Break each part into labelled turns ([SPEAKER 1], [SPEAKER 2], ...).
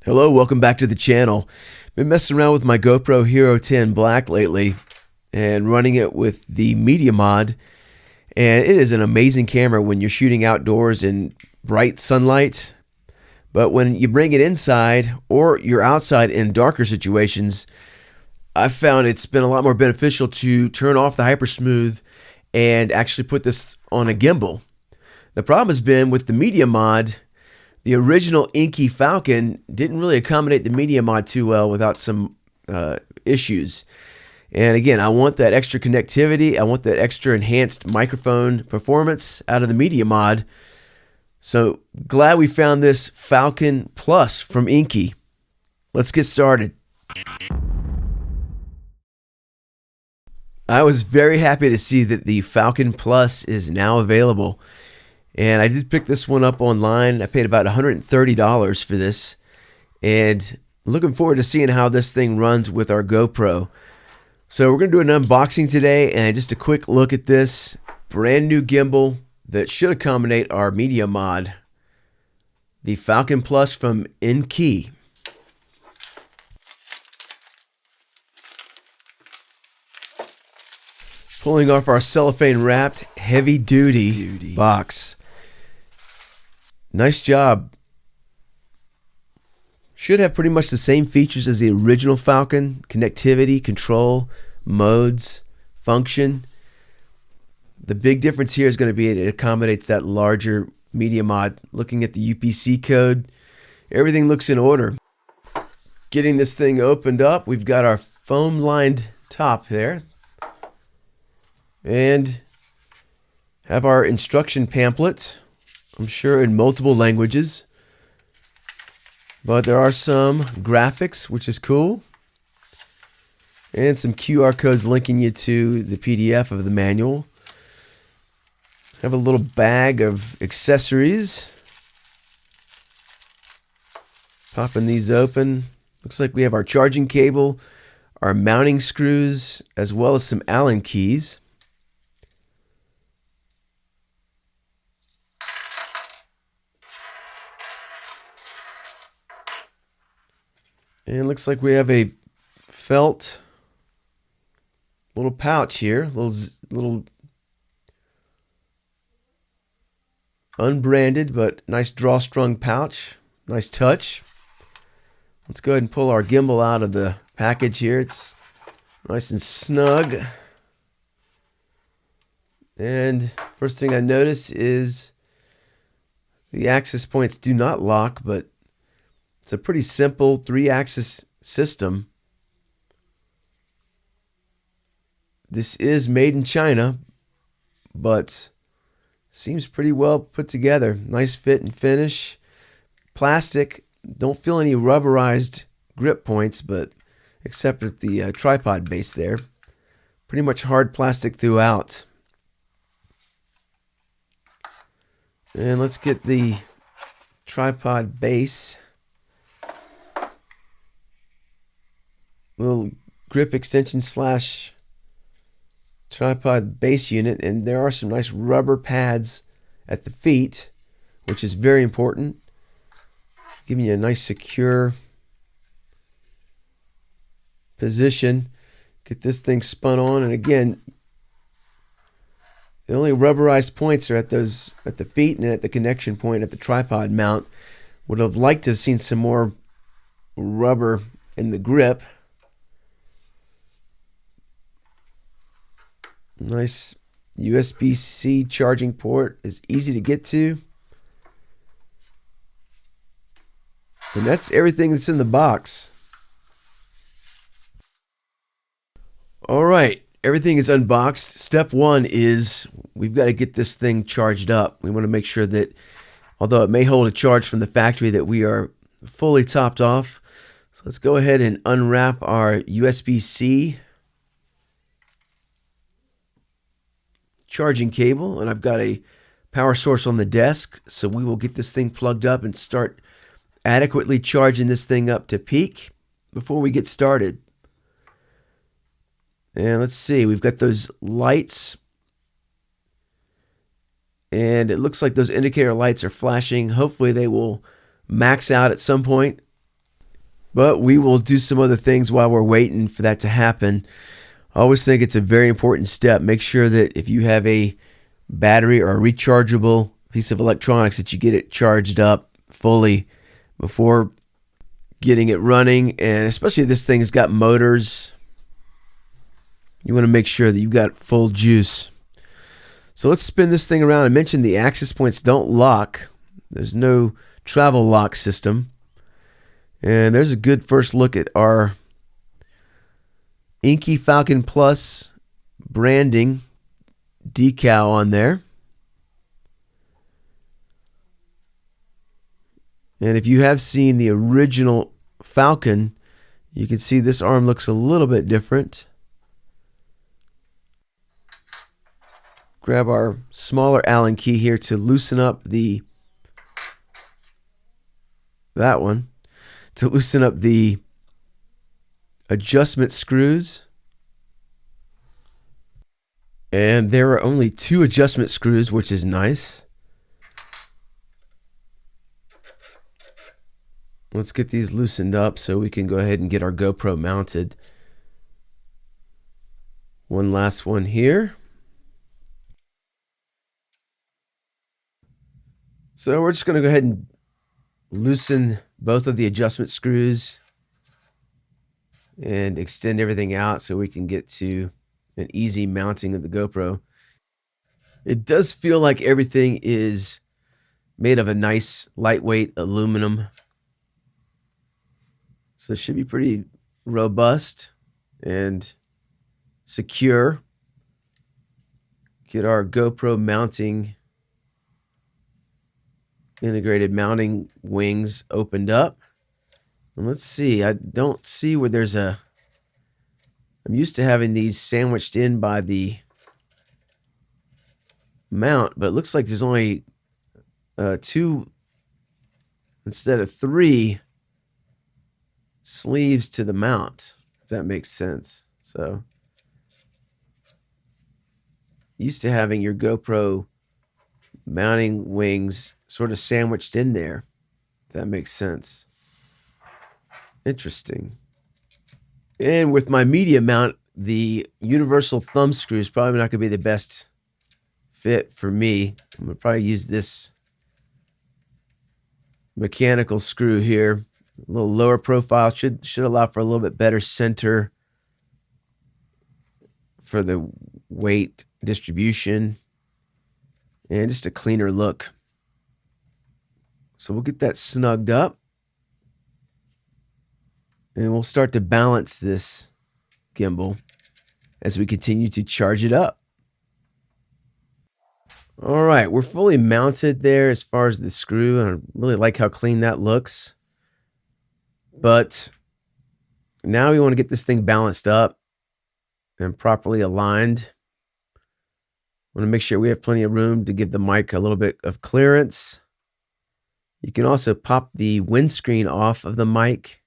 [SPEAKER 1] Hello, welcome back to the channel. Been messing around with my GoPro Hero 10 Black lately and running it with the media mod, and it is an amazing camera when you're shooting outdoors in bright sunlight, but when you bring it inside or you're outside in darker situations, I've found it's been a lot more beneficial to turn off the hypersmooth and actually put this on a gimbal. The problem has been with the media mod. The original Inkee Falcon didn't really accommodate the media mod too well without some issues. And again, I want that extra connectivity. I want that extra enhanced microphone performance out of the media mod. So glad we found this Falcon Plus from Inkee. Let's get started. I was very happy to see that the Falcon Plus is now available. And I did pick this one up online. I paid about $130 for this. And looking forward to seeing how this thing runs with our GoPro. So we're going to do an unboxing today and just a quick look at this brand new gimbal that should accommodate our media mod. The Falcon Plus from Inkee. Pulling off our cellophane wrapped heavy duty box. Nice job. Should have pretty much the same features as the original Falcon. Connectivity, control, modes, function. The big difference here is going to be it accommodates that larger media mod. Looking at the UPC code, everything looks in order. Getting this thing opened up, we've got our foam lined top there. And have our instruction pamphlet. I'm sure in multiple languages, but there are some graphics, which is cool, and some QR codes linking you to the PDF of the manual. Have a little bag of accessories. Popping these open. Looks like we have our charging cable, our mounting screws, as well as some Allen keys. And it looks like we have a felt little pouch here, little unbranded but nice drawstring pouch, nice touch. Let's go ahead and pull our gimbal out of the package here. It's nice and snug. And first thing I notice is the access points do not lock, but it's a pretty simple 3-axis system. This is made in China, but seems pretty well put together. Nice fit and finish. Plastic. Don't feel any rubberized grip points, but except at the tripod base there. Pretty much hard plastic throughout. And let's get the tripod base. Little grip extension slash tripod base unit, and there are some nice rubber pads at the feet, which is very important, giving you a nice secure position. Get this thing spun on, and again, the only rubberized points are at the feet and at the connection point at the tripod mount. Would have liked to have seen some more rubber in the grip. Nice USB-C charging port is easy to get to. And that's everything that's in the box. Alright, everything is unboxed. Step one is we've got to get this thing charged up. We want to make sure that, although it may hold a charge from the factory, that we are fully topped off. So let's go ahead and unwrap our USB-C charging cable, and I've got a power source on the desk, so we will get this thing plugged up and start adequately charging this thing up to peak before we get started. And let's see, we've got those lights, and it looks like those indicator lights are flashing. Hopefully they will max out at some point. But we will do some other things while we're waiting for that to happen. I always think it's a very important step. Make sure that if you have a battery or a rechargeable piece of electronics, that you get it charged up fully before getting it running. And especially if this thing has got motors, you want to make sure that you've got full juice. So let's spin this thing around. I mentioned the access points don't lock. There's no travel lock system. And there's a good first look at our Inkee Falcon Plus branding decal on there. And if you have seen the original Falcon, you can see this arm looks a little bit different. Grab our smaller Allen key here to loosen up the adjustment screws. And there are only 2 adjustment screws, which is nice. Let's get these loosened up so we can go ahead and get our GoPro mounted. One last one here. So we're just going to go ahead and loosen both of the adjustment screws and extend everything out so we can get to an easy mounting of the GoPro. It does feel like everything is made of a nice lightweight aluminum. So it should be pretty robust and secure. Get our GoPro mounting, integrated mounting wings opened up. And let's see, I don't see where there's a, I'm used to having these sandwiched in by the mount, but it looks like there's only 2 instead of 3 sleeves to the mount, if that makes sense. So used to having your GoPro mounting wings sort of sandwiched in there, if that makes sense. Interesting. And with my media mount, the universal thumb screw is probably not going to be the best fit for me. I'm going to probably use this mechanical screw here. A little lower profile, should allow for a little bit better center for the weight distribution and just a cleaner look. So we'll get that snugged up and we'll start to balance this gimbal as we continue to charge it up. All right, we're fully mounted there as far as the screw, and I really like how clean that looks. But now we want to get this thing balanced up and properly aligned. Want to make sure we have plenty of room to give the mic a little bit of clearance. You can also pop the windscreen off of the mic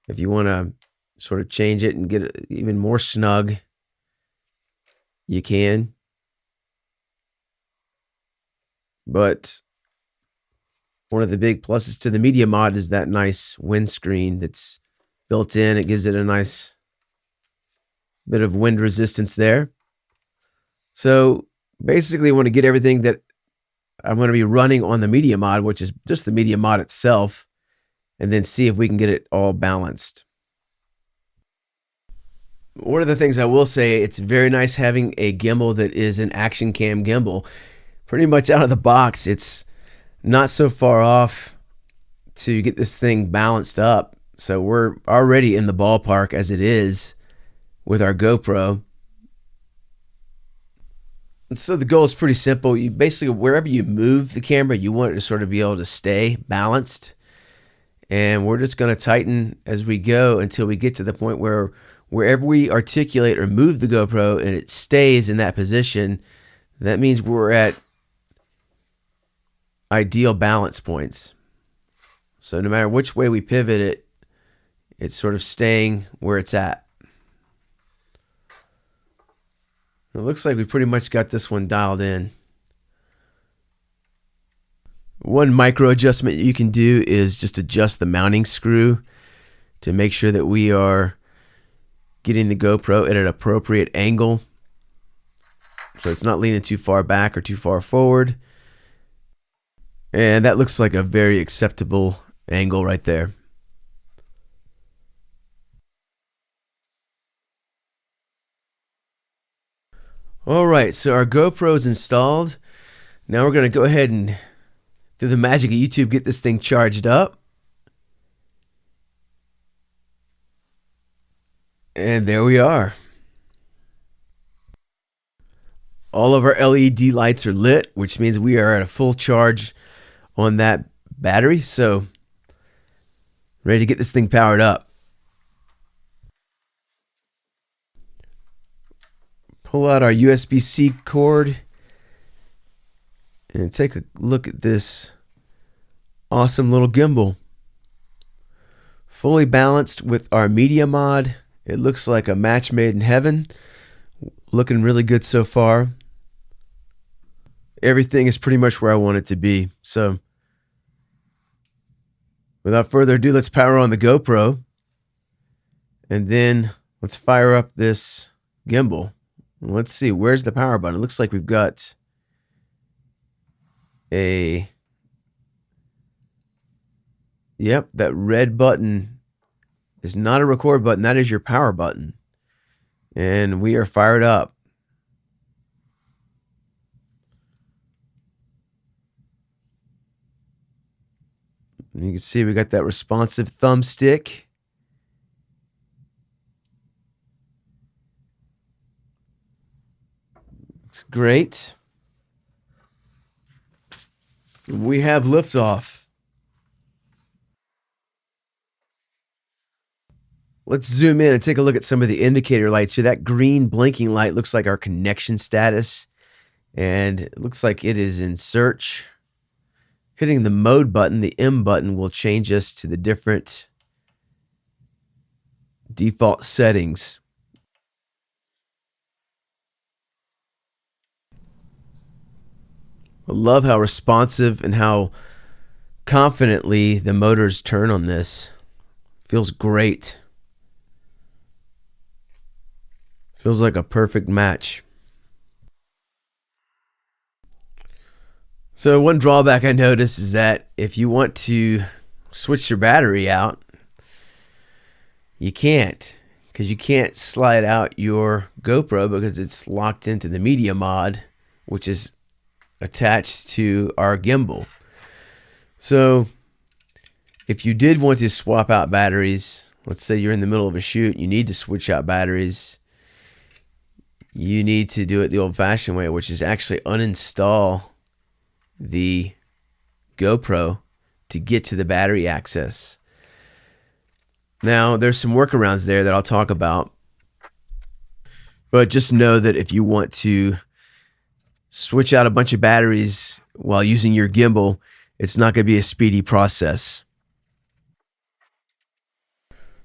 [SPEAKER 1] if you want to sort of change it and get it even more snug. You can. But one of the big pluses to the Media Mod is that nice windscreen that's built in. It gives it a nice bit of wind resistance there. So basically, I want to get everything that I'm going to be running on the Media Mod, which is just the Media Mod itself, and then see if we can get it all balanced. One of the things I will say, it's very nice having a gimbal that is an action cam gimbal. Pretty much out of the box, it's not so far off to get this thing balanced up. So we're already in the ballpark as it is with our GoPro. And so the goal is pretty simple. You basically, wherever you move the camera, you want it to sort of be able to stay balanced. And we're just going to tighten as we go until we get to the point where wherever we articulate or move the GoPro and it stays in that position, that means we're at ideal balance points. So no matter which way we pivot it, it's sort of staying where it's at. It looks like we pretty much got this one dialed in. One micro adjustment you can do is just adjust the mounting screw. to make sure that we are getting the GoPro at an appropriate angle, so it's not leaning too far back or too far forward. And that looks like a very acceptable angle right there. Alright, so our GoPro is installed. Now we're going to go ahead and, through the magic of YouTube, get this thing charged up. And there we are. All of our LED lights are lit, which means we are at a full charge on that battery. So, ready to get this thing powered up. Pull out our USB-C cord and take a look at this awesome little gimbal. Fully balanced with our media mod. It looks like a match made in heaven. Looking really good so far. Everything is pretty much where I want it to be. So, without further ado, let's power on the GoPro. And then let's fire up this gimbal. Let's see, where's the power button? It looks like we've got a... Yep, that red button is not a record button. That is your power button. And we are fired up. You can see we got that responsive thumbstick. Looks great. We have liftoff. Let's zoom in and take a look at some of the indicator lights. So that green blinking light looks like our connection status. And it looks like it is in search. Hitting the mode button, the M button, will change us to the different default settings. I love how responsive and how confidently the motors turn on this. Feels great. Feels like a perfect match. So one drawback I noticed is that if you want to switch your battery out, you can't, because you can't slide out your GoPro because it's locked into the media mod, which is attached to our gimbal. So if you did want to swap out batteries, let's say you're in the middle of a shoot, you need to switch out batteries, you need to do it the old-fashioned way, which is actually uninstall the GoPro to get to the battery access. Now, there's some workarounds there that I'll talk about, but just know that if you want to switch out a bunch of batteries while using your gimbal, it's not going to be a speedy process.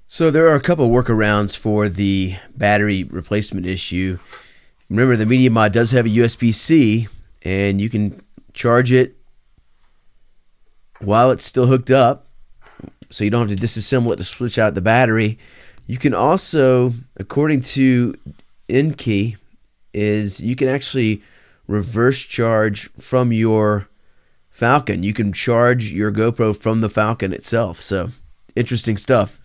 [SPEAKER 1] So there are a couple workarounds for the battery replacement issue. Remember, the media mod does have a USB-C, and you can charge it while it's still hooked up, so you don't have to disassemble it to switch out the battery. You can also, according to Inkee, you can actually reverse charge from your Falcon. You can charge your GoPro from the Falcon itself. So, interesting stuff.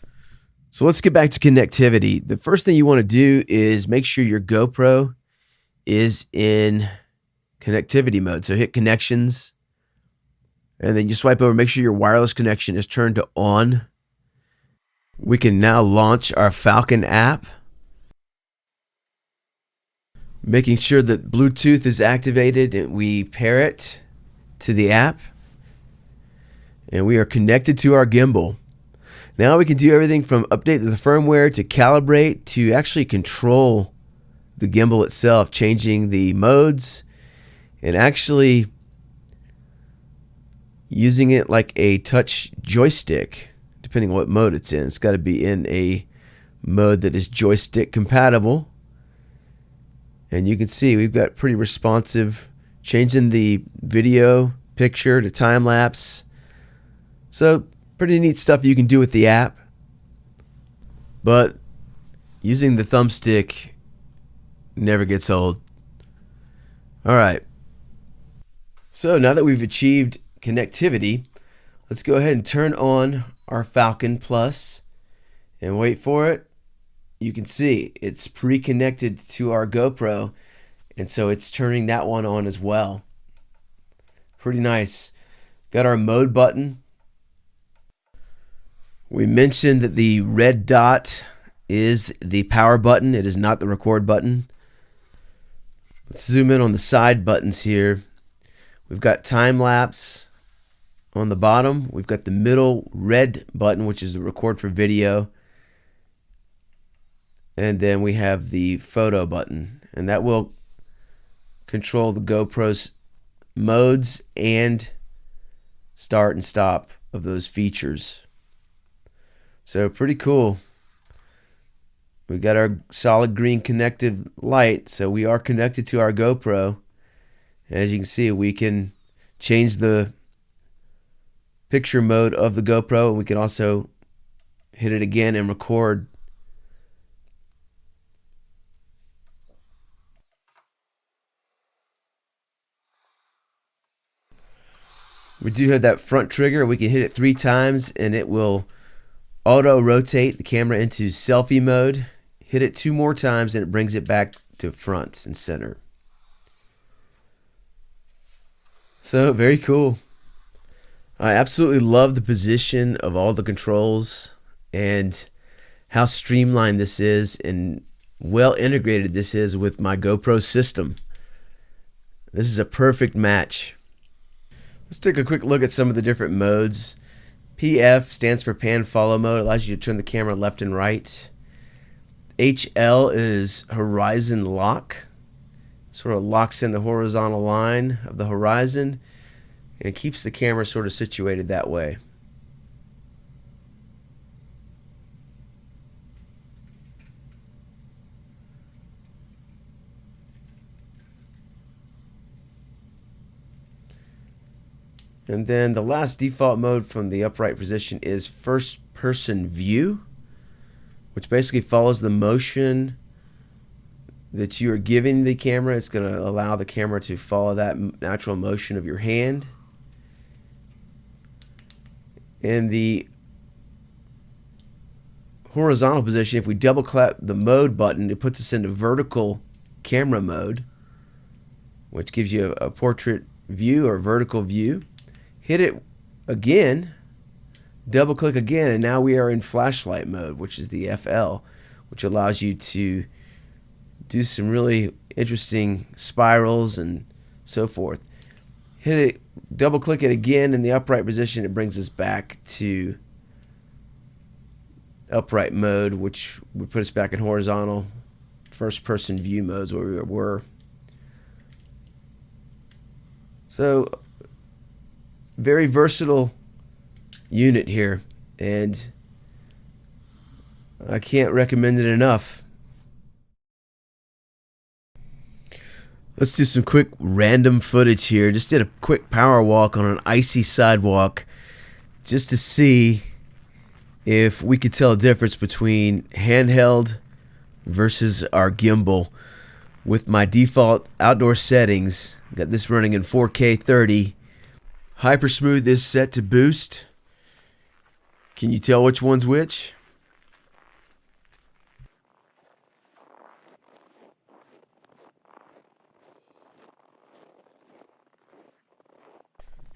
[SPEAKER 1] So let's get back to connectivity. The first thing you want to do is make sure your GoPro is in connectivity mode. So hit connections, and then you swipe over, make sure your wireless connection is turned to on. We can now launch our Falcon app, making sure that Bluetooth is activated, and we pair it to the app, and we are connected to our gimbal. Now we can do everything from update the firmware to calibrate to actually control the gimbal itself, changing the modes and actually using it like a touch joystick, depending on what mode it's in. It's got to be in a mode that is joystick compatible. And you can see we've got pretty responsive, changing the video picture to time lapse. So pretty neat stuff you can do with the app. but using the thumbstick never gets old. All right. So now that we've achieved connectivity, let's go ahead and turn on our Falcon Plus and wait for it. You can see it's pre-connected to our GoPro, and so it's turning that one on as well. Pretty nice. Got our mode button. We mentioned that the red dot is the power button. It is not the record button. Let's zoom in on the side buttons here. We've got time lapse on the bottom. We've got the middle red button, which is the record for video. And then we have the photo button, and that will control the GoPro's modes and start and stop of those features. So pretty cool. We got our solid green connective light, so we are connected to our GoPro. As you can see, we can change the picture mode of the GoPro, and we can also hit it again and record. We do have that front trigger. We can hit it 3 times and it will auto rotate the camera into selfie mode. Hit it 2 more times and it brings it back to front and center. So very cool. I absolutely love the position of all the controls and how streamlined this is and well integrated this is with my GoPro system. This is a perfect match. Let's take a quick look at some of the different modes. PF stands for pan follow mode. It allows you to turn the camera left and right. HL is horizon lock. Sort of locks in the horizontal line of the horizon, and it keeps the camera sort of situated that way. And then the last default mode from the upright position is first person view, which basically follows the motion that you are giving the camera. It's going to allow the camera to follow that natural motion of your hand. In the horizontal position, if we double click the mode button, it puts us into vertical camera mode, which gives you a portrait view or vertical view. Hit it again, double click again, and now we are in flashlight mode, which is the FL, which allows you to do some really interesting spirals and so forth. Hit it, double click it again in the upright position, it brings us back to upright mode, which would put us back in horizontal first person view modes where we were. So very versatile unit here, and I can't recommend it enough. Let's do some quick random footage here. Just did a quick power walk on an icy sidewalk just to see if we could tell a difference between handheld versus our gimbal. With my default outdoor settings, got this running in 4K 30. Hyper Smooth is set to boost. Can you tell which one's which?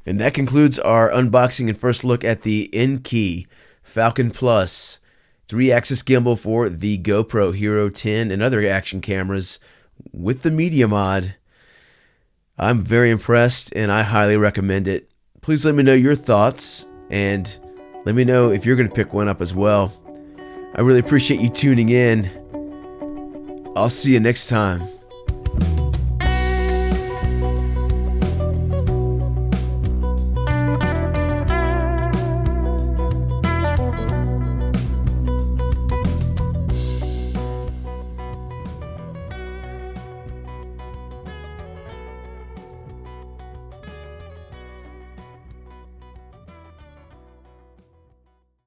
[SPEAKER 1] And that concludes our unboxing and first look at the Inkee Falcon Plus 3-axis gimbal for the GoPro Hero 10 and other action cameras with the media mod. I'm very impressed and I highly recommend it. Please let me know your thoughts and let me know if you're going to pick one up as well. I really appreciate you tuning in. I'll see you next time.